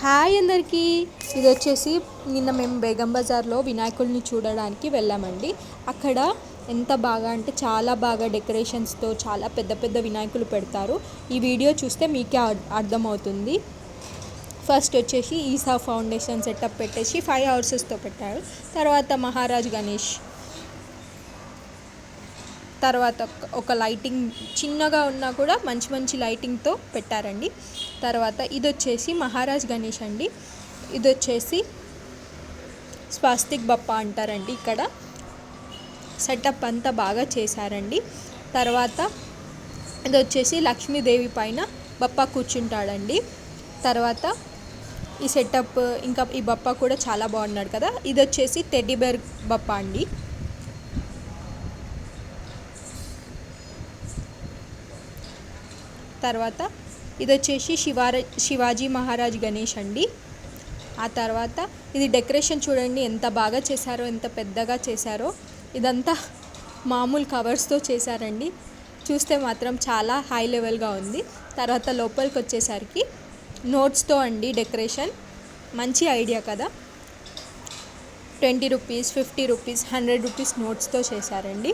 Hi అందరికీ. ఇది వచ్చేసి నిన్న మేము బేగం బజార్లో వినాయకుడిని చూడడానికి వెళ్ళామండి. అక్కడ ఎంత బాగా అంటే చాలా బాగా డెకరేషన్స్తో చాలా పెద్ద పెద్ద వినాయకులు పెడతారు. ఈ వీడియో చూస్తే మీకే అర్థమవుతుంది. ఫస్ట్ వచ్చేసి ఈసా ఫౌండేషన్ సెటప్ పెట్టేసి 5 హౌసెస్తో పెట్టారు. తర్వాత మహారాజ్ గణేష్, తర్వాత ఒక లైటింగ్ చిన్నగా ఉన్నా కూడా మంచి మంచి లైటింగ్తో పెట్టారండి. తర్వాత ఇది వచ్చేసి మహారాజ్ గణేష్ అండి. ఇది వచ్చేసి స్వాస్తిక్ బప్పా అంటారండి. ఇక్కడ సెటప్ అంతా బాగా చేశారండి. తర్వాత ఇది వచ్చేసి లక్ష్మీదేవి పైన బప్పా కూర్చుంటాడండి. తర్వాత ఈ సెటప్ ఇంకా ఈ బప్పా కూడా చాలా బాగున్నాడు కదా. ఇది వచ్చేసి టెడ్డీ బేర్ బప్పా అండి. తర్వాత ఇది వచ్చేసి శివాజీ మహారాజ్ గణేష్ అండి. ఆ తర్వాత ఇది డెకరేషన్ చూడండి ఎంత బాగా చేశారో, ఎంత పెద్దగా చేశారో. ఇదంతా మామూలు కవర్స్తో చేశారండి. చూస్తే మాత్రం చాలా హై లెవెల్గా ఉంది. తర్వాత లోపలికి వచ్చేసరికి నోట్స్తో అండి డెకరేషన్. మంచి ఐడియా కదా. 20 రూపీస్, 50 రూపీస్, 100 రూపీస్ నోట్స్తో చేశారండి.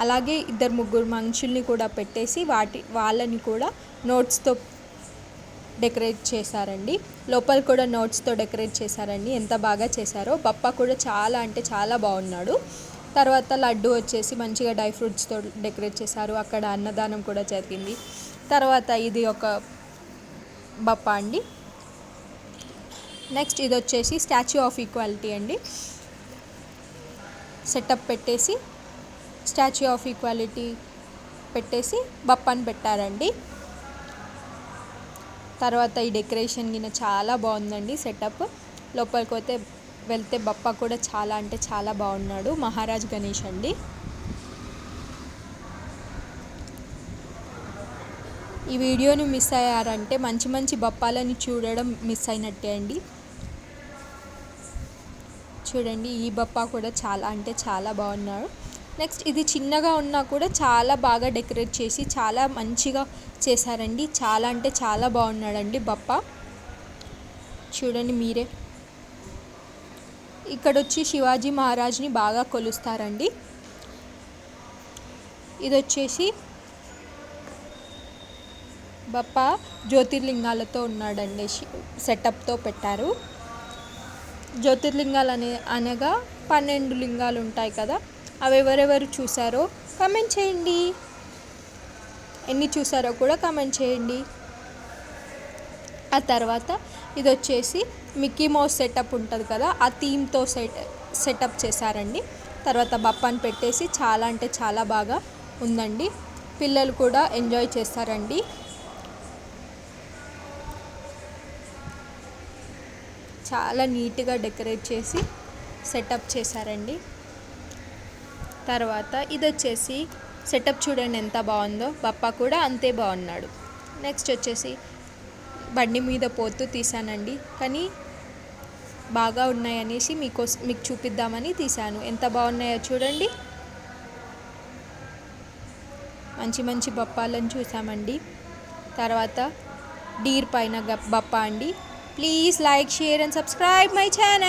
అలాగే 2-3 మనుషుల్ని కూడా పెట్టేసి వాళ్ళని కూడా నోట్స్తో డెకరేట్ చేశారండి. లోపల కూడా నోట్స్తో డెకరేట్ చేశారండి. ఎంత బాగా చేశారో. బప్పా కూడా చాలా అంటే చాలా బాగున్నాడు. తర్వాత లడ్డు వచ్చేసి మంచిగా డ్రై ఫ్రూట్స్తో డెకరేట్ చేశారు. అక్కడ అన్నదానం కూడా జరిగింది. తర్వాత ఇది ఒక బప్పా అండి. నెక్స్ట్ ఇది వచ్చేసి స్టాచ్యూ ఆఫ్ ఈక్వాలిటీ అండి. సెటప్ పెట్టేసి స్టాచ్యూ ఆఫ్ ఈక్వాలిటీ పెట్టేసి బప్పాని పెట్టారండి. తర్వాత ఈ డెకరేషన్ గిన చాలా బాగుందండి సెటప్. లోపలికి వెళ్తే బప్పా కూడా చాలా అంటే చాలా బాగున్నాడు. మహారాజ్ గణేష్ అండి. ఈ వీడియోని మిస్ అయ్యారంటే మంచి మంచి బప్పాలని చూడడం మిస్ అయినట్టే అండి. చూడండి ఈ బప్పా కూడా చాలా అంటే చాలా బాగున్నాడు. నెక్స్ట్ ఇది చిన్నగా ఉన్నా కూడా చాలా బాగా డెకరేట్ చేసి చాలా మంచిగా చేశారండి. చాలా అంటే చాలా బాగున్నాడండి బప్పా. చూడండి మీరే. ఇక్కడ వచ్చి శివాజీ మహారాజ్ని బాగా కొలుస్తారండి. ఇది వచ్చేసి బప్పా జ్యోతిర్లింగాలతో ఉన్నాడండి. సెటప్తో పెట్టారు. జ్యోతిర్లింగాలు అనగా 12 లింగాలు ఉంటాయి కదా. అవి ఎవరెవరు చూసారో కామెంట్ చేయండి. ఎన్ని చూసారో కూడా కామెంట్ చేయండి. ఆ తర్వాత ఇది వచ్చేసి మిక్కీ మౌస్ సెటప్ ఉంటుంది కదా, ఆ థీమ్తో సెటప్ చేశారండి. తర్వాత బప్పాని పెట్టేసి చాలా అంటే చాలా బాగా ఉందండి. పిల్లలు కూడా ఎంజాయ్ చేస్తారండి. చాలా నీట్గా డెకరేట్ చేసి సెటప్ చేశారండి. తర్వాత ఇది వచ్చేసి సెటప్ చూడండి ఎంత బాగుందో. బప్పా కూడా అంతే బాగున్నాడు. నెక్స్ట్ వచ్చేసి బండి మీద పోతూ తీసానండి. కానీ బాగా ఉన్నాయనేసి మీకు చూపిద్దామని తీసాను. ఎంత బాగున్నాయో చూడండి. మంచి మంచి బప్పాలను చూసామండి. తర్వాత డీర్ పైన బప్పా అండి. Please like, share and subscribe my channel.